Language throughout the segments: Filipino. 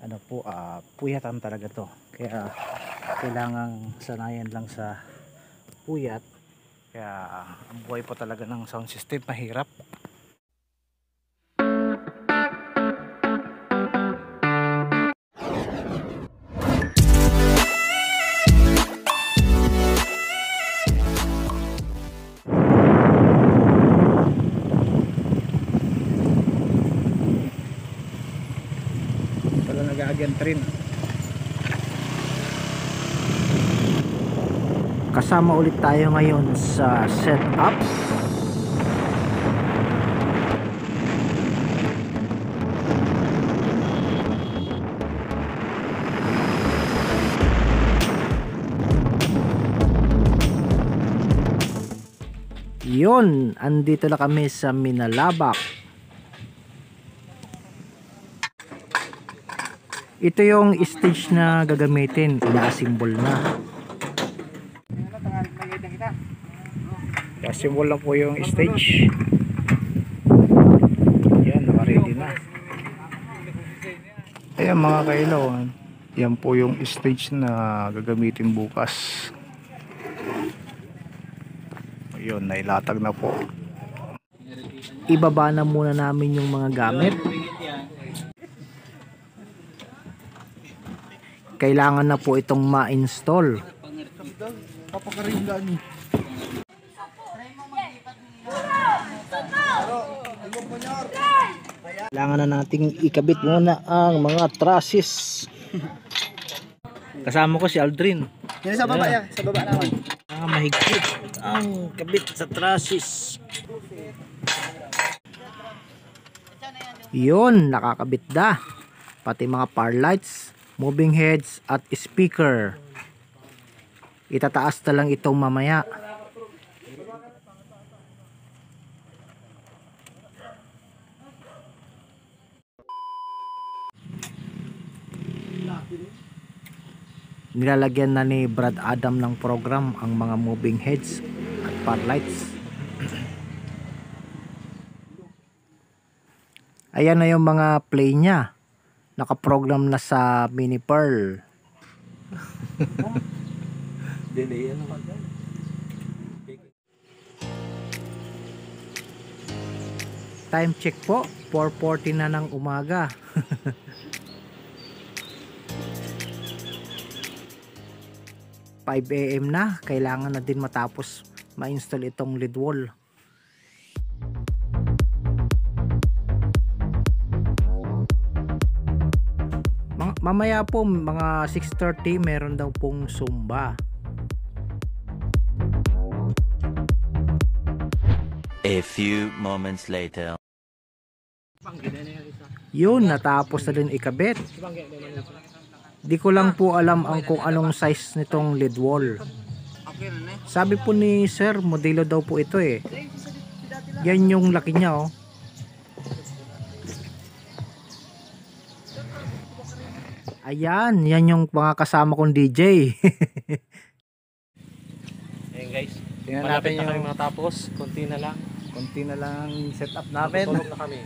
ano po, puyatan talaga to, kaya kailangang sanayan lang sa puyat. Kaya ang buhay po talaga ng sound system mahirap. Pala nag-aagyan rin. Kasama ulit tayo ngayon sa setup. Yun, andito na kami sa Minalabak. Ito yung stage na gagamitin, ina-assemble na. I-assemble lang po yung stage. Yan, naka-ready na. Ayan mga kailaw, yan po yung stage na gagamitin bukas. Ayun, nailatag na po. Ibaba na muna namin yung mga gamit. Kailangan na po itong ma-install. Kailangan na nating ikabit muna ang mga trusses. Kasama ko si Aldrin. Yan sa baba yan, sa baba naman. Mahigpit ang kabit sa trusses. Yun, nakakabit na. Pati mga power lights, moving heads at speaker. Itataas na lang itong mamaya. Nilalagyan na ni Brad Adam ng program ang mga moving heads at power lights. Ayan na yung mga play niya. Nakaprogram na sa Mini Pearl. Delay ano ba? Time check po, 4:40 na ng umaga. AM na, kailangan na din matapos ma-install itong lead wall. Mamaya po mga 6:30 meron daw pong Zumba. A few moments later. Yun, natapos na din ikabit. Di ko lang po alam ang kung anong size nitong lead wall. Sabi po ni sir, modelo daw po ito eh. Yan yung laki niya oh. Ayan, yan yung mga kasama kong DJ. Ayan guys, Tingnan malapit natin na kami yung matapos. Konti na lang. konti na lang ang setup namin. Tulog na kami.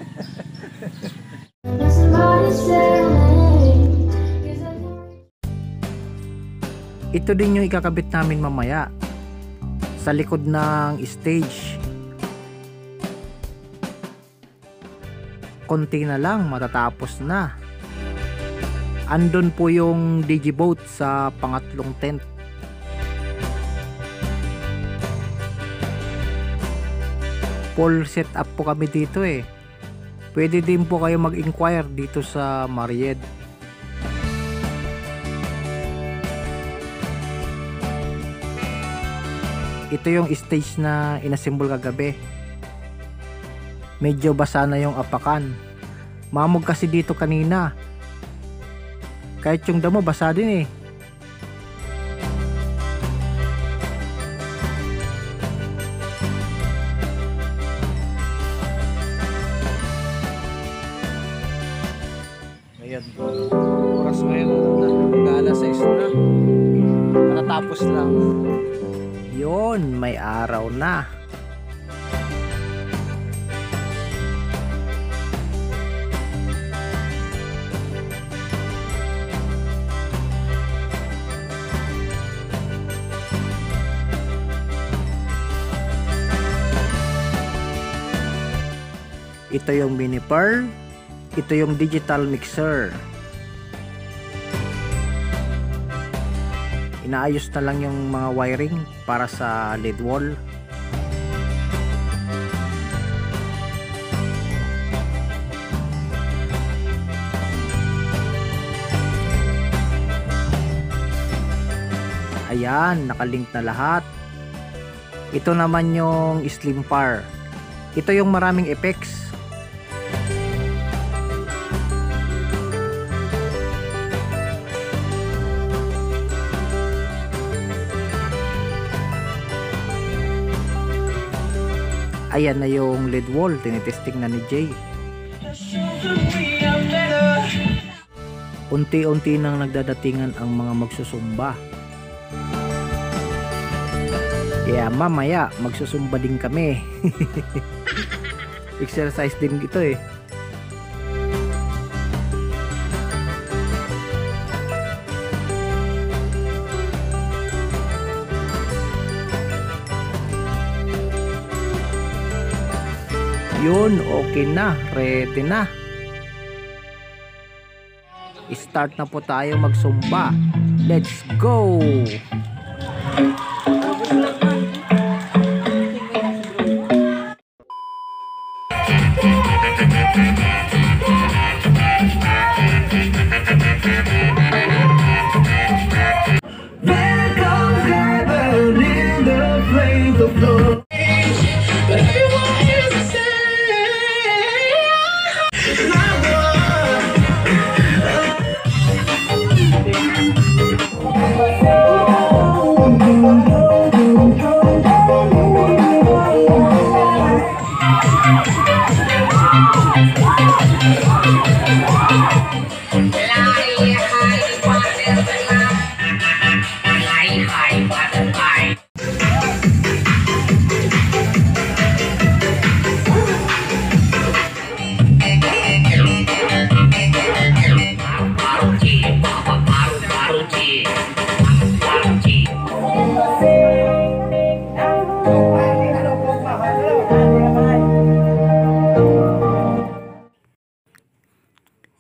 Ito din yung ikakabit namin mamaya sa likod ng stage. Konti na lang, matatapos na. Andun po yung digiboat sa pangatlong tent. Full setup po kami dito eh. Pwede din po kayo mag-inquire dito sa Maried. Ito yung stage na inassemble kagabi. Medyo basa na yung apakan. Mamog kasi dito kanina. Kahit yung damo basa din eh. Ayan po. Oras ngayon na alas 6 na. Matatapos lang. Yun, may araw na. Ito yung mini pearl. Ito yung digital mixer. Inaayos na lang yung mga wiring para sa LED wall. Ayan, nakalink na lahat. Ito naman yung slim par. Ito yung maraming effects. Ayan na yung LED wall, tinitesting na ni Jay. Unti-unti nang nagdadatingan ang mga magsusumba. Kaya mamaya magsusumba din kami. Exercise din ito eh. Yun, okay na, ready na. Start na po tayo magsumba. Let's go!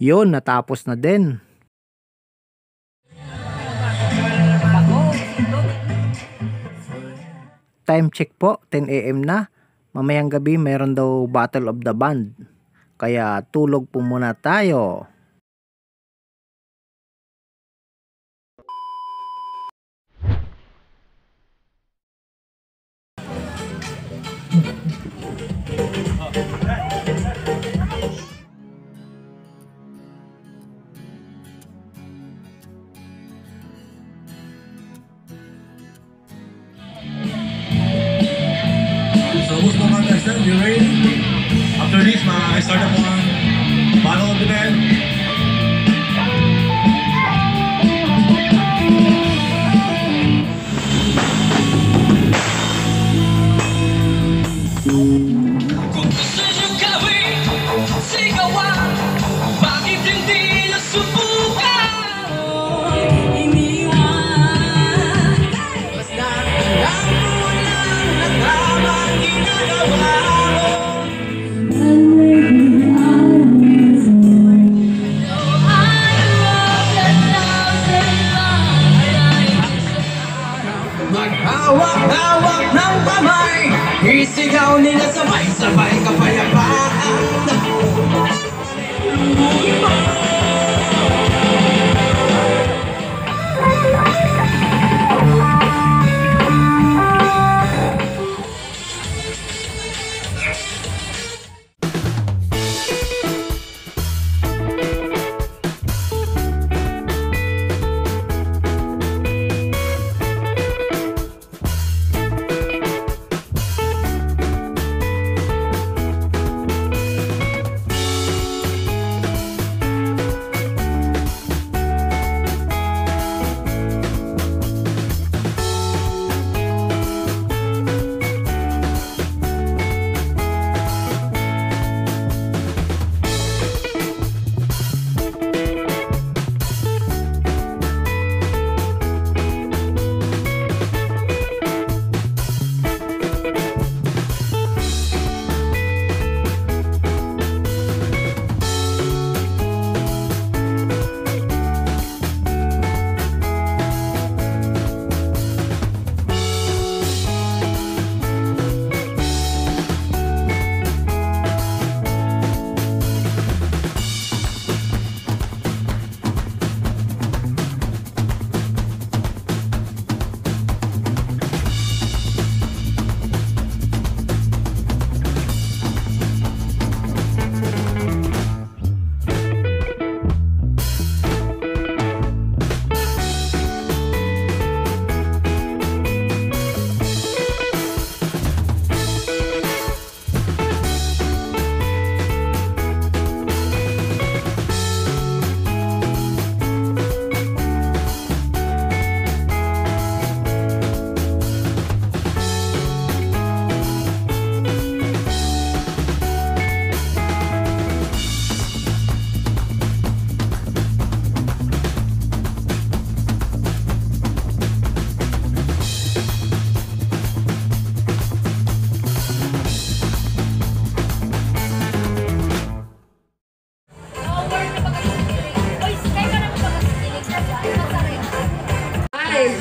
Yun, natapos na din. Time check po, 10 AM na. Mamayang gabi mayroon daw Battle of the Band. Kaya tulog po muna tayo. So who's my contestant? You ready? After this, I start up on Battle of the Band. Kung gusto nyo gawin, sigawan, bakit hindi nyo subukan? Iniwan, basta alam mo lang na tamang ginagawa mo. Maghawak-hawak ng kamay, isigaw nila sabay-sabay kapayapaan.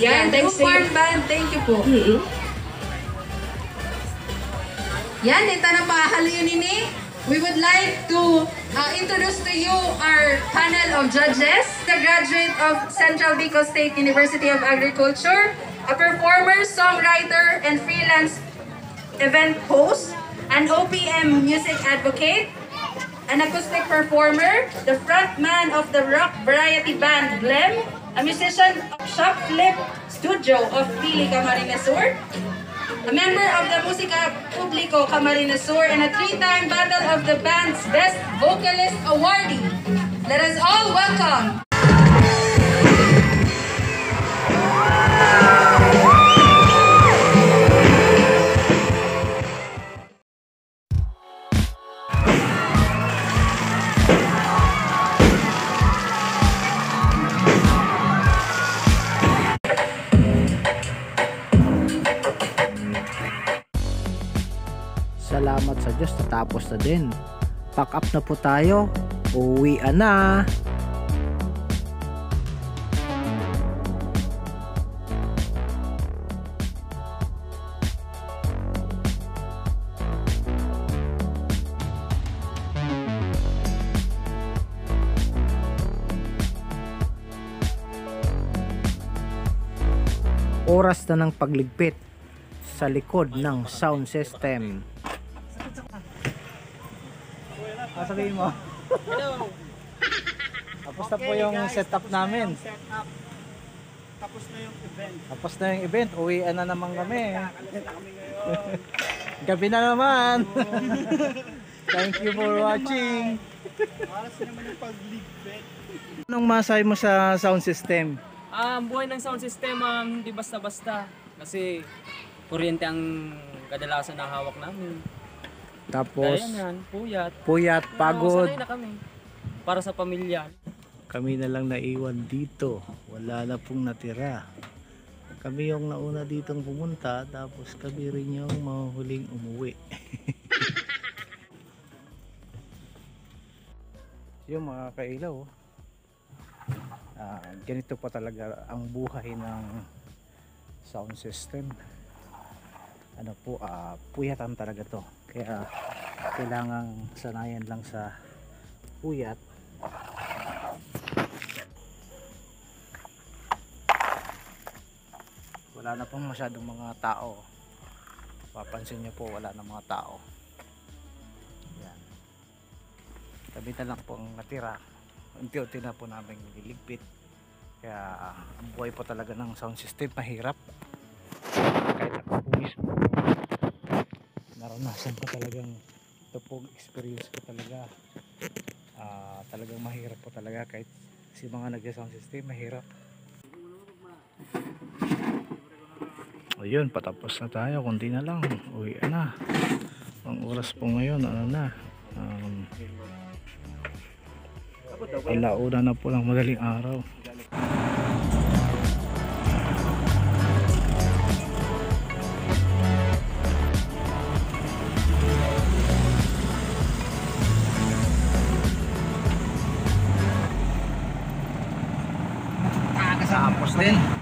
Yan, Thanks yung farm band, thank you po. Yan, ito na pahalin nini. We would like to introduce to you our panel of judges. The graduate of Central Bicol State University of Agriculture, a performer, songwriter, and freelance event host, an OPM music advocate, an acoustic performer, the frontman of the rock variety band Glam, a musician of Shop Flip Studio of Pili, Camarines Sur, a member of the Musica Publico Camarines Sur, and a 3-time Battle of the Band's Best Vocalist awardee. Let us all welcome Salamat sa Diyos, natapos na din. Pack up na po tayo. Uwian na. Oras na ng pagligpit sa likod ng sound system. Sabihin mo. Hello. Tapos na po yung setup namin. Tapos na yung event. Tapos na yung event. Uwian na naman kami. Gabi na naman. Thank you for watching. Oras naman yung pag-ligpit. Anong masahe mo sa sound system? Ang buhay ng sound system hindi basta-basta kasi kuryente ang kadalasan na hawak namin. Tapos Kaya yan, puyat. puyat, pagod. Sanay na kami para sa pamilya. Kami na lang naiwan dito. Wala na pong natira. Kami yung nauna ditong pumunta, tapos kami rin yung mahuling umuwi. Yung mga kailaw, ganito pa talaga ang buhay ng sound system. Ano po, puyatan talaga to. Kaya kailangang sanayan lang sa puyat. Wala na pong masyadong mga tao. Papansin nyo po, wala na mga tao. Yan. Kami na lang po ang natira. Unti-unti na po namin niligpit. Kaya ang buhay po talaga ng sound system mahirap. Kahit ako po mismo, naranasan ko talagang ito pong experience ko talaga. Talagang mahirap po talaga kahit si mga nag-sound system mahirap. Ayun, patapos na tayo, kunti na lang, uwi na. Ang oras po ngayon, ano na, alauna na po lang madaling araw. Tapos din.